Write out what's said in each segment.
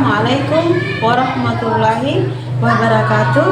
Assalamualaikum warahmatullahi wabarakatuh.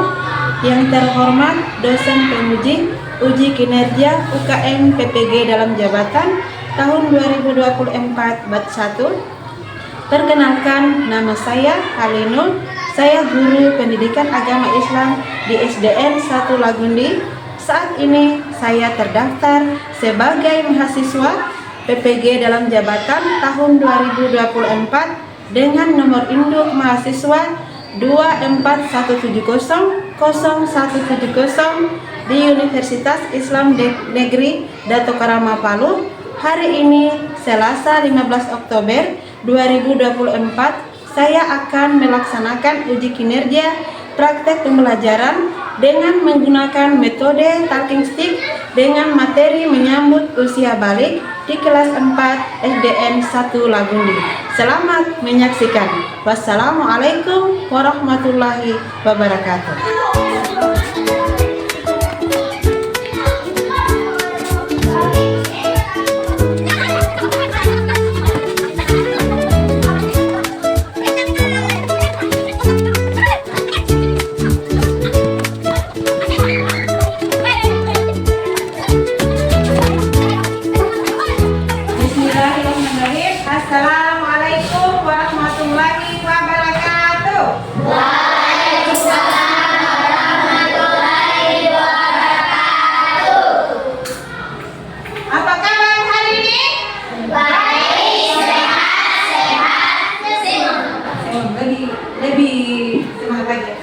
Yang terhormat dosen penguji uji kinerja UKM PPG dalam jabatan tahun 2024 Bat 1. Perkenalkan, nama saya Halinul. Saya guru pendidikan agama Islam di SDN 1 Lagundi. Saat ini saya terdaftar sebagai mahasiswa PPG dalam jabatan tahun 2024 dengan nomor induk mahasiswa 241700170 di Universitas Islam Negeri Dato Karama Palu. Hari ini Selasa 15 Oktober 2024 saya akan melaksanakan uji kinerja praktek pembelajaran dengan menggunakan metode talking stick dengan materi menyambut usia balik di kelas 4 SDN 1 Lagundi. Selamat menyaksikan. Wassalamualaikum warahmatullahi wabarakatuh. Assalamualaikum warahmatullahi wabarakatuh. Waalaikumsalam warahmatullahi wabarakatuh. Apa kabar hari ini? Baik, sehat. Lebih semangat lagi.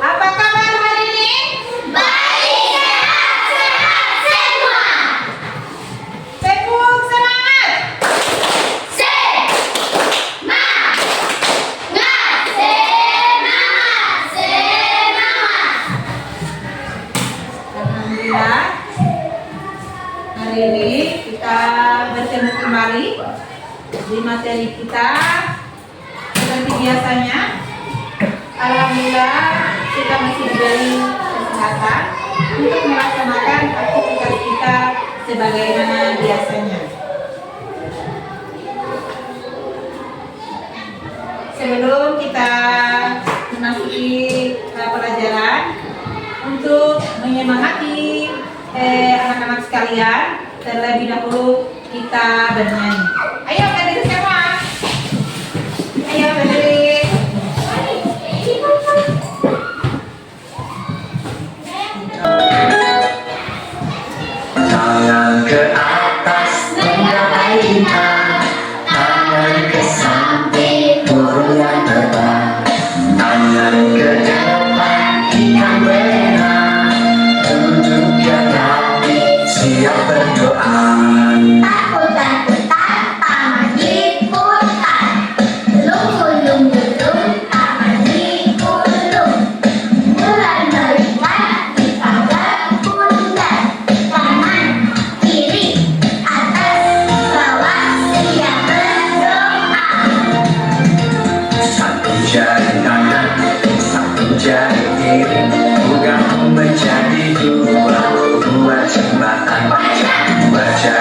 Apa kabar hari ini? Baik, sehat semua. Tepuk semangat. Alhamdulillah, hari ini kita bertemu kembali di materi kita seperti biasanya. Alhamdulillah, kita masih diberi kesehatan untuk melaksanakan aktivitas kita sebagaimana biasanya. Sebelum kita memasuki pelajaran, untuk menyemangati anak-anak sekalian, terlebih dahulu kita bernyanyi. Ayo berdiri semua. Ayo berdiri. Tangan ke atas menggapai bintang, tangan ke samping burung terbang, tangan ke depan ikan berenang, tunjukkan hati siap berdoa. Takut-takut taman diputar, lung-lung-lung taman digulung, bulan melihat di pagar bundar, kanan kiri atas bawah siap berdoa. Satu jari kanan, satu jari kiri, bukan menjadi dua, dua jembatan, dua jari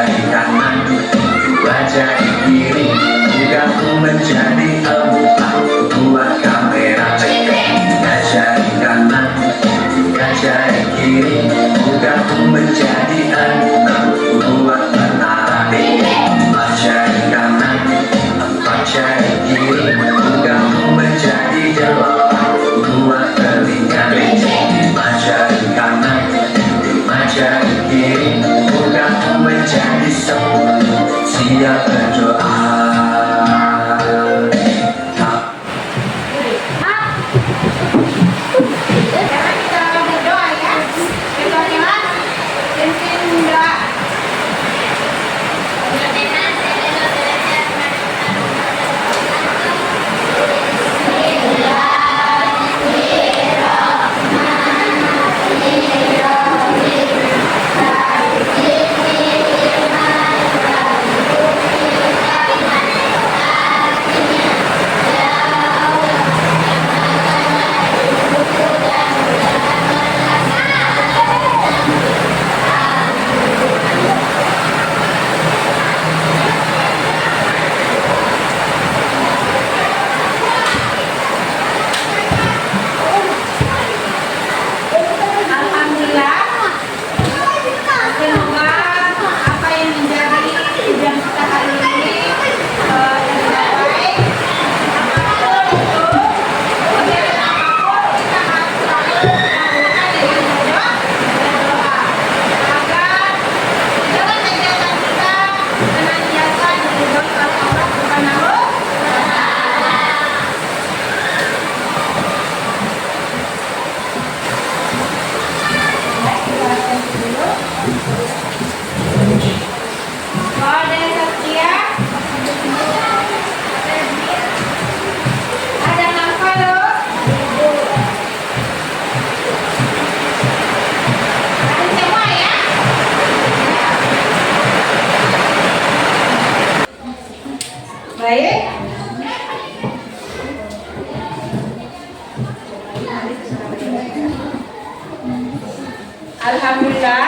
Alhamdulillah.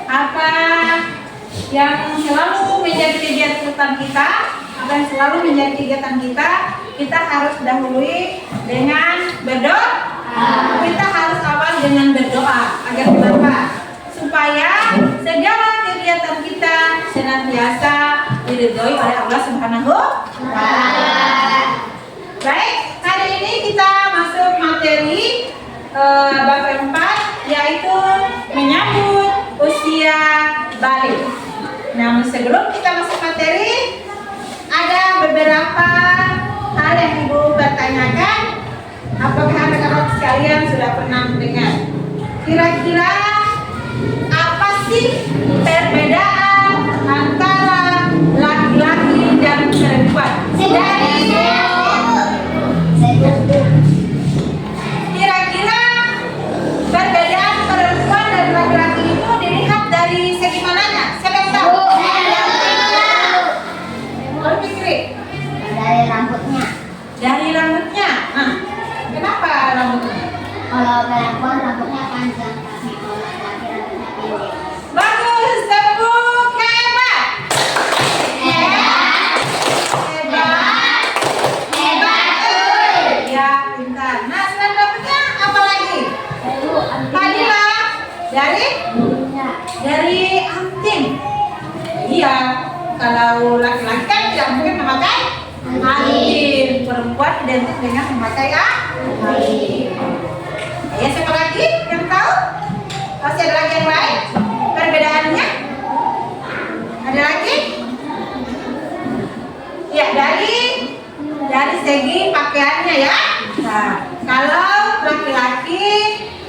Apa yang selalu menjadi kegiatan kita dan selalu menjadi kegiatan kita harus dahului dengan berdoa. Kita harus awal dengan berdoa agar kenapa? Supaya segala kegiatan kita senantiasa diridhoi oleh Allah Subhanahu wa Ta'ala. Baik, hari ini kita masuk materi bab 4, yaitu menyambut usia balik. Namun sebelum kita masuk materi, ada beberapa hal yang Ibu bertanyakan. Apakah anak-anak sekalian sudah pernah mendengar? Kira-kira apa sih perbedaan antara laki-laki dan perempuan? Kira-kira perbedaan perempuan dan laki-laki itu dilihat dari segi mananya? Siapa yang tahu? Baru pikirin. Dari rambutnya. Dari rambutnya. Nah, kenapa rambutnya? Kalau perempuan rambutnya panjang, tapi kalau laki rambutnya pendek. Bagus, tepuk hebat. Ya, pintar. Nah, selain rambutnya apa lagi? Fadila, dari anting. Iya, kalau laki-laki kan tidak mungkin memakai anting. Perempuan identik dengan memakai anting. Ya, siapa lagi yang tahu? Masih ada lagi yang lain? Perbedaannya? Ada lagi? Ya, dari segi pakaiannya ya. Nah, kalau laki-laki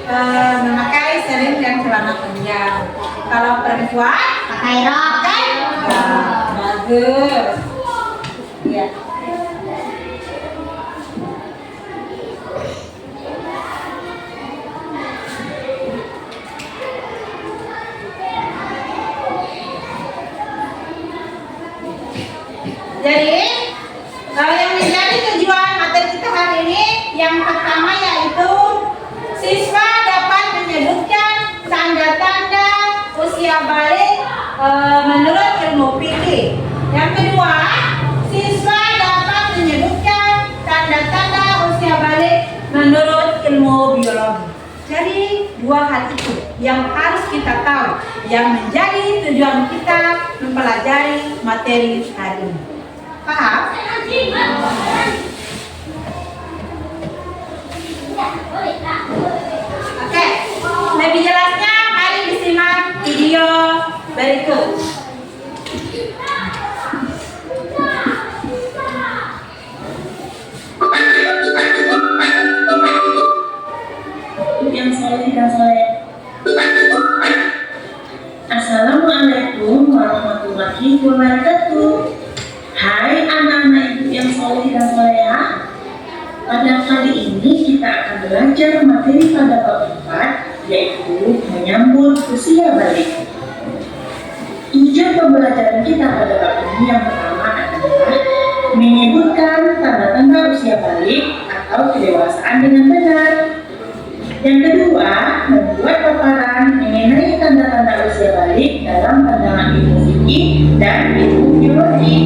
memakai sering dan celana panjang. Kalau perempuan Pakai rok. bagus. Ya. Jadi, yang menjadi tujuan materi kita hari ini yang pertama yaitu siswa dapat menyebutkan tanda-tanda usia balik menurut ilmu fikih. Yang kedua, siswa dapat menyebutkan tanda-tanda usia balik menurut ilmu biologi. Jadi dua hal itu yang harus kita tahu yang menjadi tujuan kita mempelajari materi hari ini. Paham? Oke, lebih jelasnya mari disimak video berikut. Yang soleh dan soleh. Assalamualaikum warahmatullahi wabarakatuh. Hai anak-anak ibu yang soleh dan soleha. Pada kali ini kita akan belajar materi pada bab 4, yaitu menyambut usia balik. Tujuan pembelajaran kita pada bab ini yang pertama adalah menyebutkan tanda-tanda usia balik atau kedewasaan dengan benar. Yang kedua, membuat paparan mengenai tanda-tanda usia balik dalam pandangan ilmu fikih dan ilmu biologi.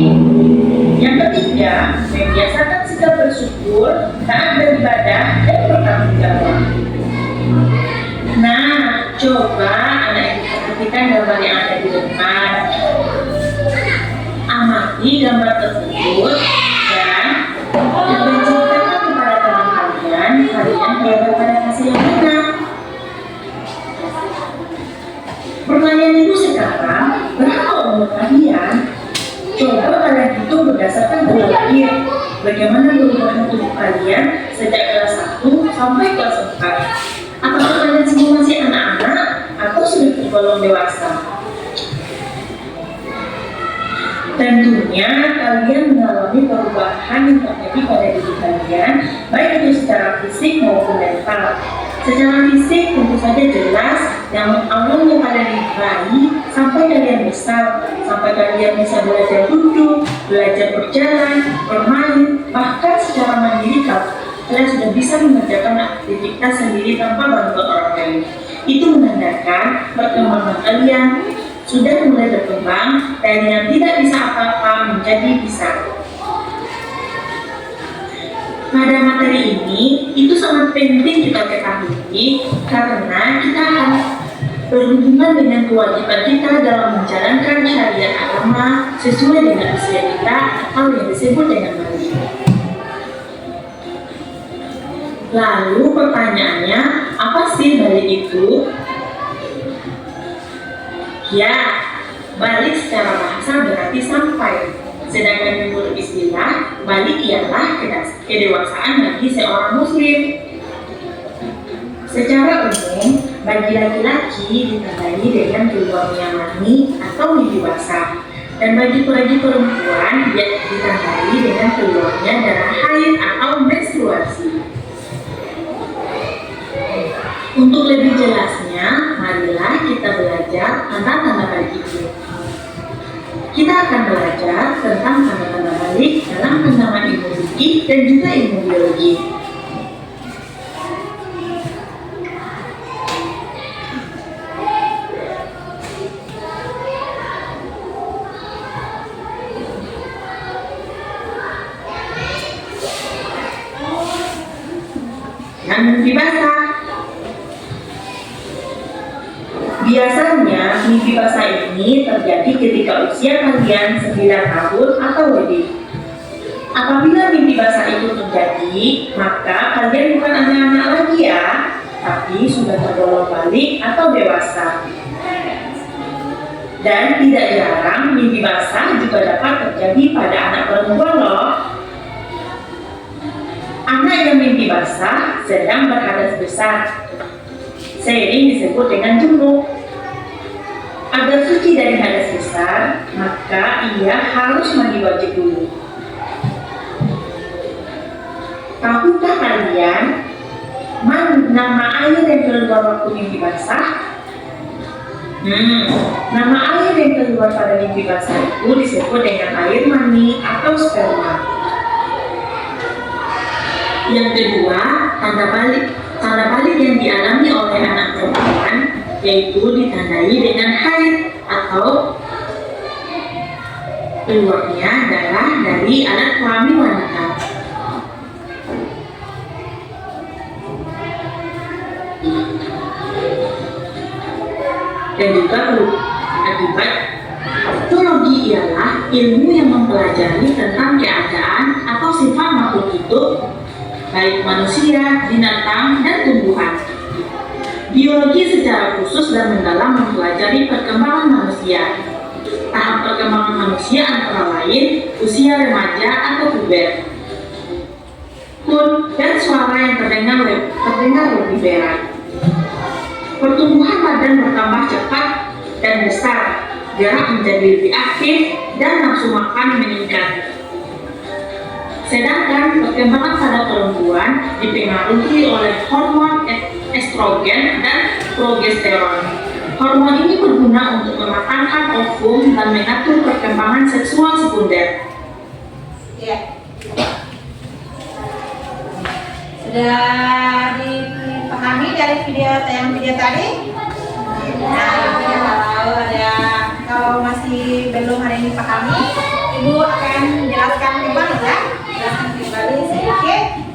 Yang ketiga, membiasakan sikap bersyukur, taat beribadah, dan bertanggung jawab. Nah, coba anak ibu perhatikan gambar yang ada di depan. Amati gambar tersebut dan ceritakan kepada teman kalian berada pada fase yang benar. Pertanyaan ibu sekarang, berapa umur kalian? Coba kalian hitung berdasarkan tanggal lahir. Bagaimana perubahan tubuh kalian sejak kelas 1 sampai kelas 4? Apakah kalian semua masih anak-anak atau sudah tergolong dewasa? Tentunya kalian mengalami perubahan yang terjadi pada diri kalian, baik itu secara fisik maupun mental. Secara fisik tentu saja jelas yang awalnya kalian bayi sampai kalian besar, sampai kalian bisa belajar duduk, belajar berjalan, bermain, bahkan secara mandiri kalian sudah bisa mengerjakan aktivitas sendiri tanpa bantuan orang lain. Itu menandakan perkembangan kalian sudah mulai berkembang dari yang tidak bisa apa-apa menjadi bisa. Pada materi ini, itu sangat penting kita ketahui karena kita akan berhubungan dengan kewajiban kita dalam menjalankan syariat agama sesuai dengan usia kita atau yang disebut dengan balik. Lalu pertanyaannya, apa sih balik itu? Ya, balik secara bahasa berarti sampai. Sedangkan menurut istilah, balik ialah kedewasaan bagi seorang muslim. Secara umum, bagi laki-laki ditandai dengan keluarnya mani atau mimpi basah, dan bagi perempuan ditandai dengan keluarnya darah haid atau menstruasi. Untuk lebih jelasnya, marilah kita belajar tanda-tanda balik itu. Kita akan belajar tentang tanda-tanda balik dalam penerapan ilmu fikih dan juga ilmu biologi. Yang mimpi basah. Biasanya mimpi basah ini terjadi ketika usia kalian 9 tahun atau lebih. Apabila mimpi basah itu terjadi, maka kalian bukan anak-anak lagi ya, tapi sudah tergolong balik atau dewasa. Dan tidak jarang mimpi basah juga dapat terjadi pada anak perempuan loh. Anak yang mimpi basah sedang berhadas besar, sering disebut dengan junub. Agar suci dari hadas besar, maka ia harus mandi wajib dulu. Tahukah kalian nama air yang keluar waktu mimpi basah? Nama air yang keluar pada mimpi basah itu disebut dengan air mani atau sperma. Yang kedua, tanda balik yang dialami oleh anak perempuan yaitu ditandai dengan haid atau keluarnya darah dari alat kelamin wanita. Dan juga akibat zoologi ialah ilmu yang mempelajari tentang keadaan atau sifat makhluk hidup, baik manusia, binatang, dan tumbuhan. Biologi secara khusus dan mendalam mempelajari perkembangan manusia. Tahap perkembangan manusia antara lain usia remaja atau puber, tone dan suara yang terdengar lebih berat. Pertumbuhan badan bertambah cepat dan besar, gerak menjadi lebih aktif, dan nafsu makan meningkat. Sedangkan perkembangan pada perempuan dipengaruhi oleh hormon estrogen dan progesteron. Hormon ini berguna untuk mematangkan ovum dan mengatur perkembangan seksual sekunder. Ya. Sudah dipahami dari tayangan video tadi? Nah, kalau masih belum hari ini pahami, Ibu akan jelaskan kembali ya. Jelaskan kembali sedikit.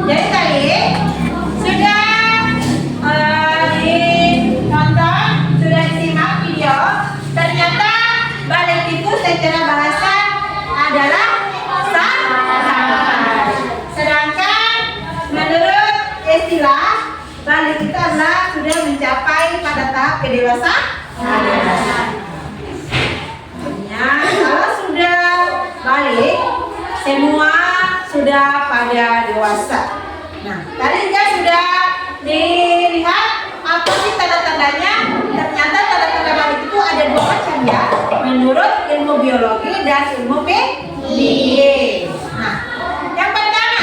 Jadi tadi sudah ditonton, sudah disimak video. Ternyata balik itu secara bahasa adalah sampai. Sedangkan menurut istilah balik itu adalah sudah mencapai pada tahap kedewasaan. Kalau sudah balik, semua sudah pada dewasa. Nah, tadi juga sudah dilihat apa sih tanda-tandanya. Ternyata tanda-tanda balik itu ada dua macam ya, menurut ilmu biologi dan ilmu fikih. Nah, yang pertama,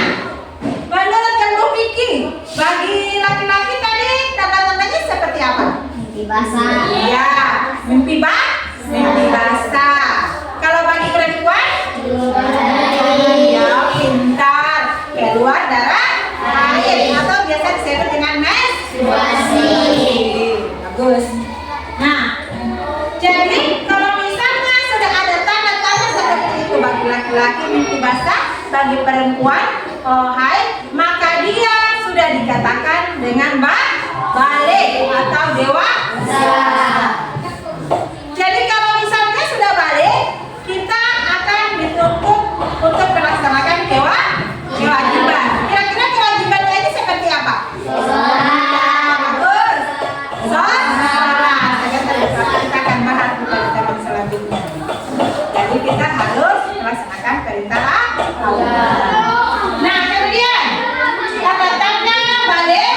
menurut ilmu fikih, bagi laki-laki tadi tanda-tandanya seperti apa? Mimpi basah. Iya, mimpi basah. Kalau bagi perempuan bagus. Nah, jadi kalau misalnya sudah ada tanda-tanda seperti itu bagi laki-laki mimpi basah, bagi perempuan haid, maka dia sudah dikatakan dengan balik atau dewasa. Jadi kalau misalnya sudah balik, kita akan dituntut untuk melaksanakan kewajiban. Kira-kira kewajibannya ini seperti apa? Bagus. Sholat. Kita akan bahas di pertemuan selanjutnya. Jadi kita harus melaksanakan perintah Allah. Nah, kemudian tanda-tanda balik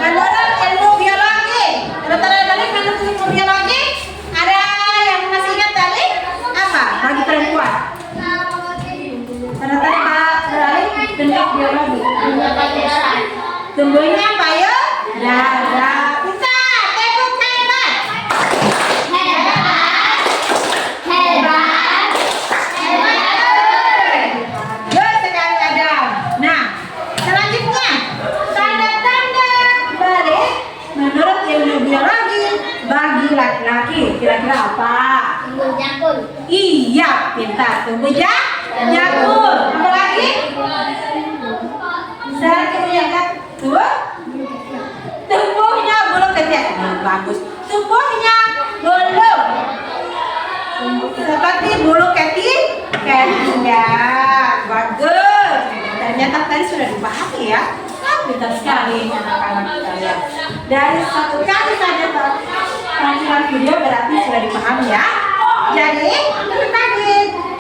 menurut ilmu biologi. Tanda-tanda balik menurut ilmu biologi, ada yang masih ingat tadi? Apa bagi perempuan? Tanda-tanda balik bentuk biologi. Tumbuhnya payudara. Bisa tepuk hebat. Good sekali Adam. Nah, selanjutnya tanda-tanda balik menurut ilmu biologi bagi laki-laki. Kira-kira apa? Iya, pintar. Tumbuh jakun. Apa lagi? Selanjutnya kan tumbuhnya bulu ketiak. Bagus. Tumbuhnya bulu seperti bulu ketiak. Bagus. Ternyata tadi sudah dipahami ya. Pintar sekali anak-anak kalian. Dari satu kali saja tampilan video berarti sudah dipahami ya. Jadi itu tadi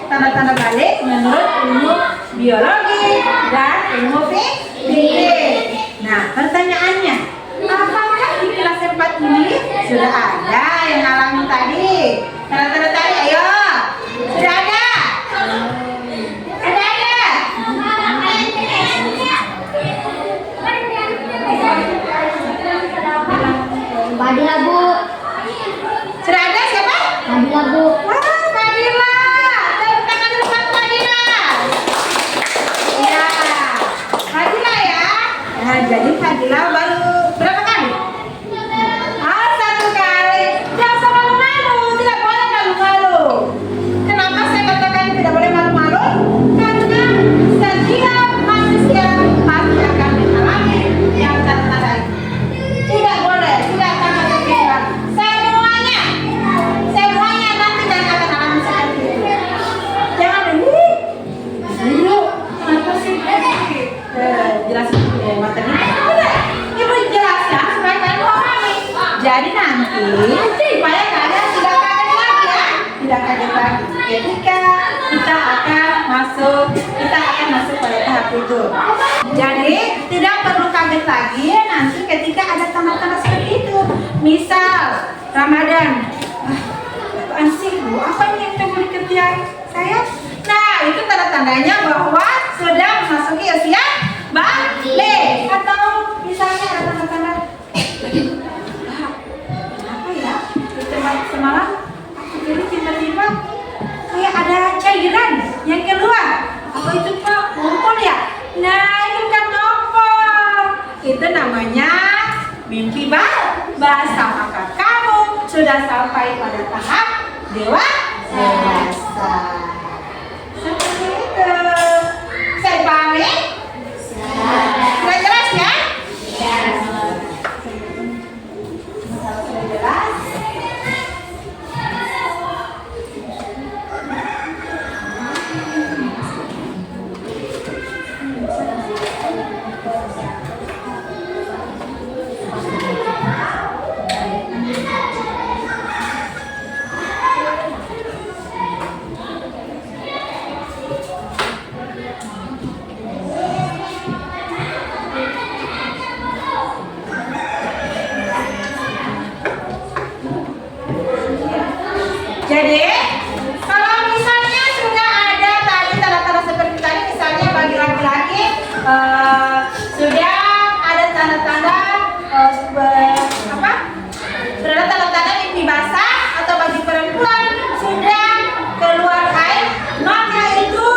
tanda-tanda balik menurut ilmu biologi dan ilmu fikih. Nah, pertanyaannya, apakah di kelas 4 ini sudah ada yang alami tadi? Tanda-tanda tadi, ayo. Sudah ada? Ada? Badila Bu. Sudah ada siapa? Badila Bu. Wah, Fadila. Tepuk tangan dulu buat Fadila. Ya, Fadila ya. Nah, jadi Fadila baru berapa kali? Satu kali. Jangan selalu malu, tidak boleh malu-malu. Kenapa saya katakan tidak boleh malu-malu? Karena setiap manusia pasti akan mengalami yang tanda-tanda itu. Tidak boleh, tidak akan ada kehilangan. Semuanya nanti dan akan alami seperti itu. Jangan dulu, kenapa sih? Jelasin materi. Ibu jelaskan supaya kalian pahami. Jadi nanti supaya kalian tidak kaget lagi ya, tidak kaget lagi. Ketika kita akan masuk pada tahap itu. Jadi tidak perlu kaget lagi nanti ketika ada tanda-tanda seperti itu. Misal Ramadan. Apaan sih Bu? Apa ini yang tumbuh di ketiak saya? Nah, itu tanda-tandanya bahwa sudah memasuki usia balik. Atau misalnya ada tanda-tanda apa ya? Semalam aku jadi tiba-tiba kayak ada cairan yang keluar. Apa itu Pak? Ngumpul ya? Nah, itu kan ngompol. Itu namanya mimpi basah. Maka kamu sudah sampai pada tahap dewasa. Seperti itu. Saya pahami? Sudah jelas ya? Sudah jelas? Jadi, kalau misalnya sudah ada tadi tanda-tanda seperti tadi, misalnya bagi laki-laki sudah ada tanda-tanda sudah ada tanda-tanda mimpi basah, atau bagi perempuan sudah keluar haid, maka itu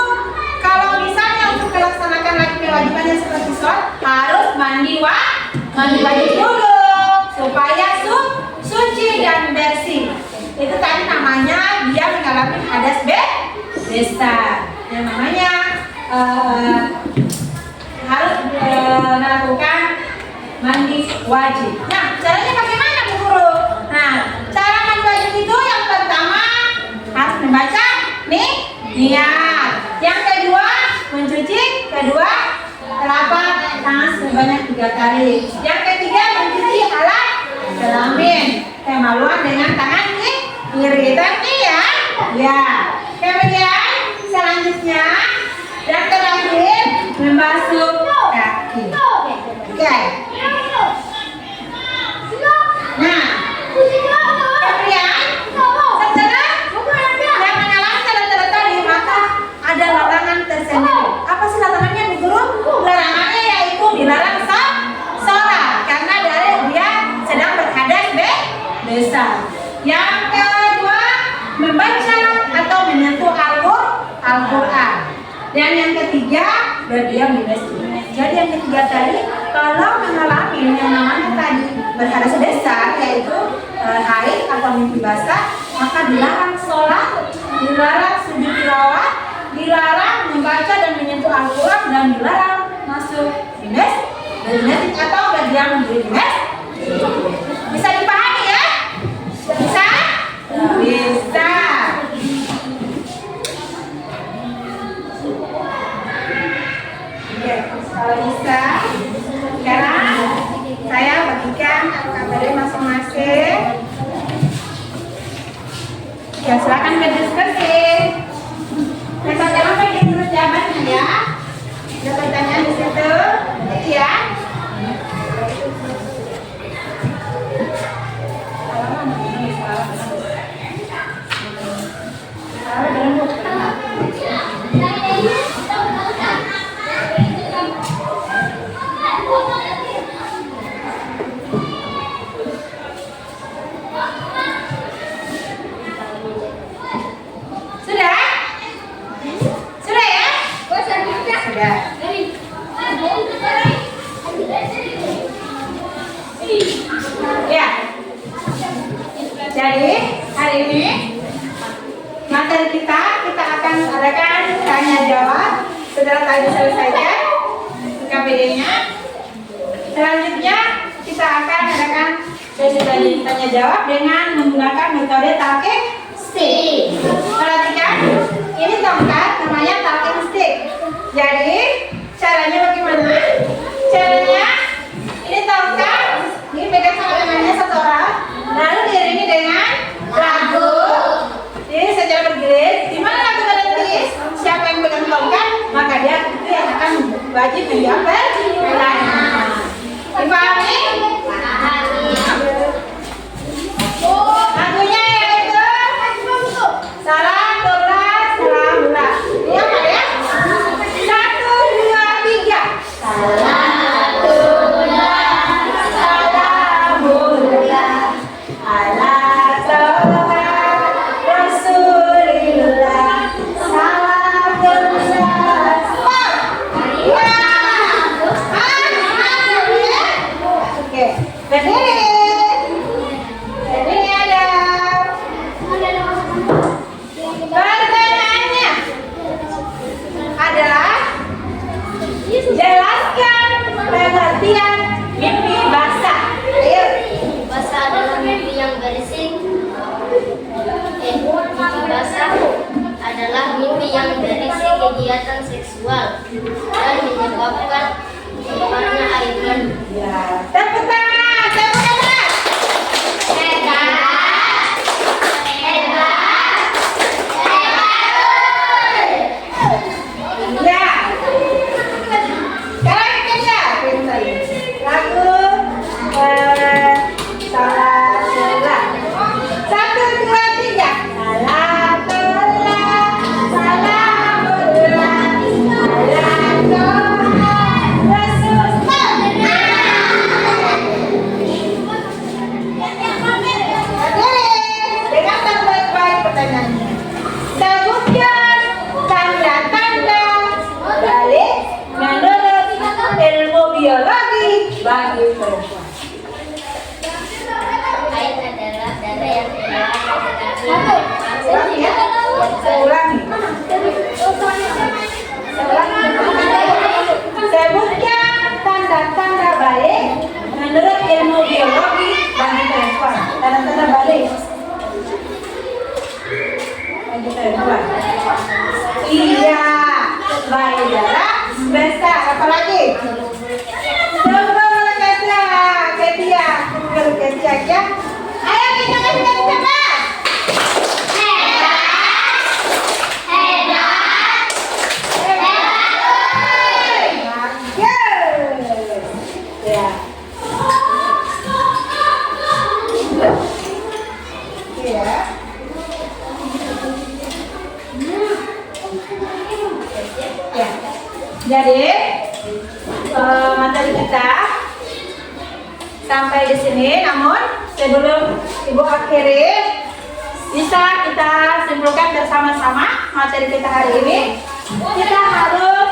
kalau misalnya untuk melaksanakan lagi kewajibannya seperti sholat harus mandi wajib dulu supaya wajib. Nah, caranya bagaimana Bu Guru? Nah, cara mandi wajib itu yang pertama harus membaca niat. Yang kedua mencuci kedua telapak tangan sebanyak 3 kali. Yang ketiga mencuci alat kelamin. Kemaluan dengan tangan kiri tadi ya. Ya. Kemudian selanjutnya yang terakhir membasuh kaki. Oke. Nah, kemudian setelah yang mengalami tanda-tanda tadi maka ada larangan tersendiri. Apa sih larangannya Bu Guru? Larangannya yaitu dilarang sholat karena dari dia sedang berhadas besar. Yang kedua membaca atau menyentuh Al-Quran. Dan yang ketiga berdiam di masjid. Jadi yang ketiga tadi kalau mengalami yang namanya tadi berhadas besar yaitu haid atau mimpi basah maka dilarang sholat, dilarang sujud tilawah, dilarang membaca dan menyentuh Al-Quran dan dilarang masuk di masjid atau berdiam di masjid. Bisa dipahami ya? Bisa? Bisa. Oke, kalau bisa, sekarang saya bagikan materi masing-masing. Ya, silakan berdiskusi. Jangan pakai terus jawabannya ya. Ada pertanyaan di situ, ya. Sudah? Sudah ya? Sudah. Ya. Jadi hari ini materi kita akan adakan tanya jawab. Setelah tadi selesaikan KPD-nya. Selanjutnya kita akan adakan sesi tanya jawab dengan menggunakan metode talking stick. Perhatikan, ini tongkat namanya talking stick. Jadi caranya bagaimana? Caranya ini tongkat dipegang sama temannya satu orang, lalu diiringi dengan lagu. Jadi secara bergilir, di mana lagu berhenti, siapa yang pegang tongkat, maka dia itu yang akan wajib menjawab pertanyaan. Dipahami? Lagunya yaitu salam dolar salam dolar. Iya Pak ya? 1, 2, 3. Salam dolar salam dolar ala salam Rasulillah. Salam dolar. Oke, berdiri. Berdiri ada. Pertanyaannya adalah jelaskan pengertian mimpi basah. Ayo. Basah adalah mimpi yang berisik. Mimpi basah adalah mimpi yang berisi kegiatan seksual dan menyebabkan keluarnya air mani. Ya, tepuk tangan, tepuk tangan. Hebat, hebat, hebat. Ya. Sekarang kita lagu salah salah. 1, 2, 3. Salah salah, salah salah, salah salah. Rasul. di sini. Namun sebelum Ibu akhiri, bisa kita simpulkan bersama-sama materi kita hari ini. Kita harus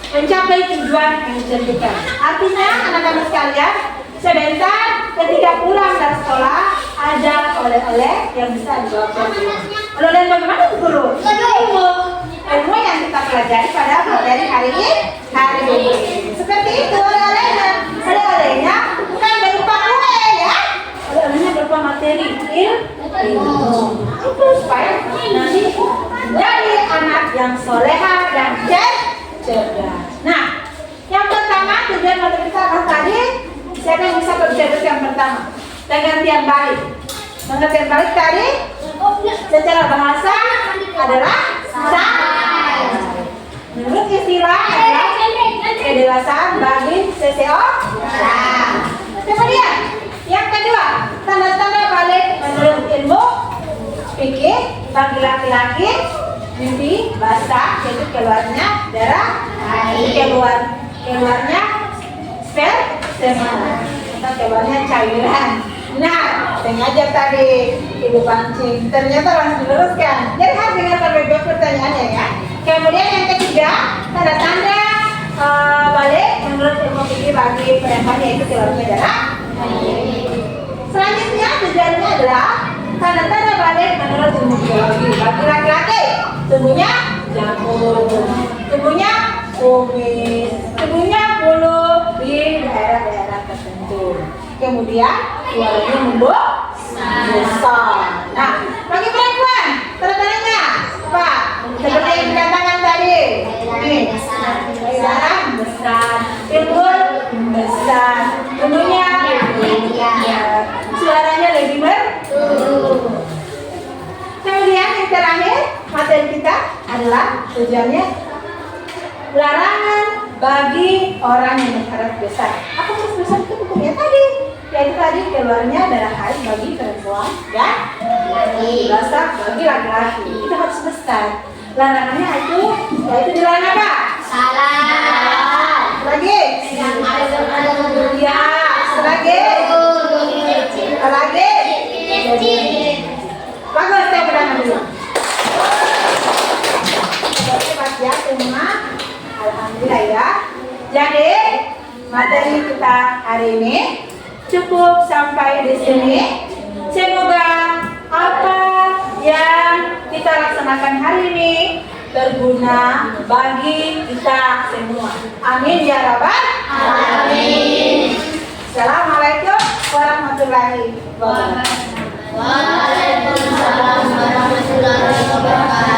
mencapai tujuan yang ditentukan. Artinya anak-anak sekalian, sebentar ketika pulang dari sekolah ada oleh-oleh yang bisa dibawa ke rumah. Oleh-oleh bagaimana guru? Ilmu yang kita pelajari pada materi hari ini. Seperti itu oleh-olehnya. Oleh-olehnya bukan berupa kue ya. Oleh-olehnya berupa materi ilmu. Itu supaya nanti jadi anak yang soleha dan cerdas. Nah, yang pertama tujuan materi kita adalah tadi. Siapa yang bisa bercerita yang pertama? Pengertian balik. Pengertian balik tadi secara bahasa adalah menurut istilah adalah kedewasaan bagi seseorang. Kemudian yang kedua, tanda-tanda balik menurut ilmu fikih bagi laki-laki, mimpi basah, jadi keluarnya darah, keluarnya sperma atau keluarnya cairan. Nah, sengaja tadi Ibu pancing, ternyata langsung diluruskan. Jadi harus dengar terlebih pertanyaannya ya. Kemudian yang ketiga, tanda-tanda balik menurut ilmu fikih bagi perempuan yaitu keluarnya darah. Selanjutnya tujuannya adalah tanda-tanda balik menurut ilmu biologi bagi laki-laki. Tubuhnya jamur, tubuhnya kumis, tubuhnya bulu di daerah-daerah tertentu. Kemudian suaranya membesar. Nah, bagi perempuan tanda-tandanya apa? Seperti yang dikatakan tadi. Nih, darah besar, timbul besar, tubuhnya suaranya lebih merdu. Kemudian yang terakhir materi kita adalah tujuannya larangan bagi orang yang berharap besar. Apa harus besar itu bukunya tadi? Yaitu tadi keluarnya darah haid bagi perempuan dan basah bagi laki-laki. Itu harus besar. Larangannya itu yaitu dilarang apa? Salah. Lagi? Ya. Lagi? Bagus, saya berangkat dulu. Oke, ya semua. Alhamdulillah ya. Jadi materi kita hari ini cukup sampai di sini. Semoga apa yang kita laksanakan hari ini berguna bagi kita semua. Amin ya rabbal alamin. Assalamualaikum warahmatullahi wabarakatuh. Waalaikumsalam warahmatullahi wabarakatuh.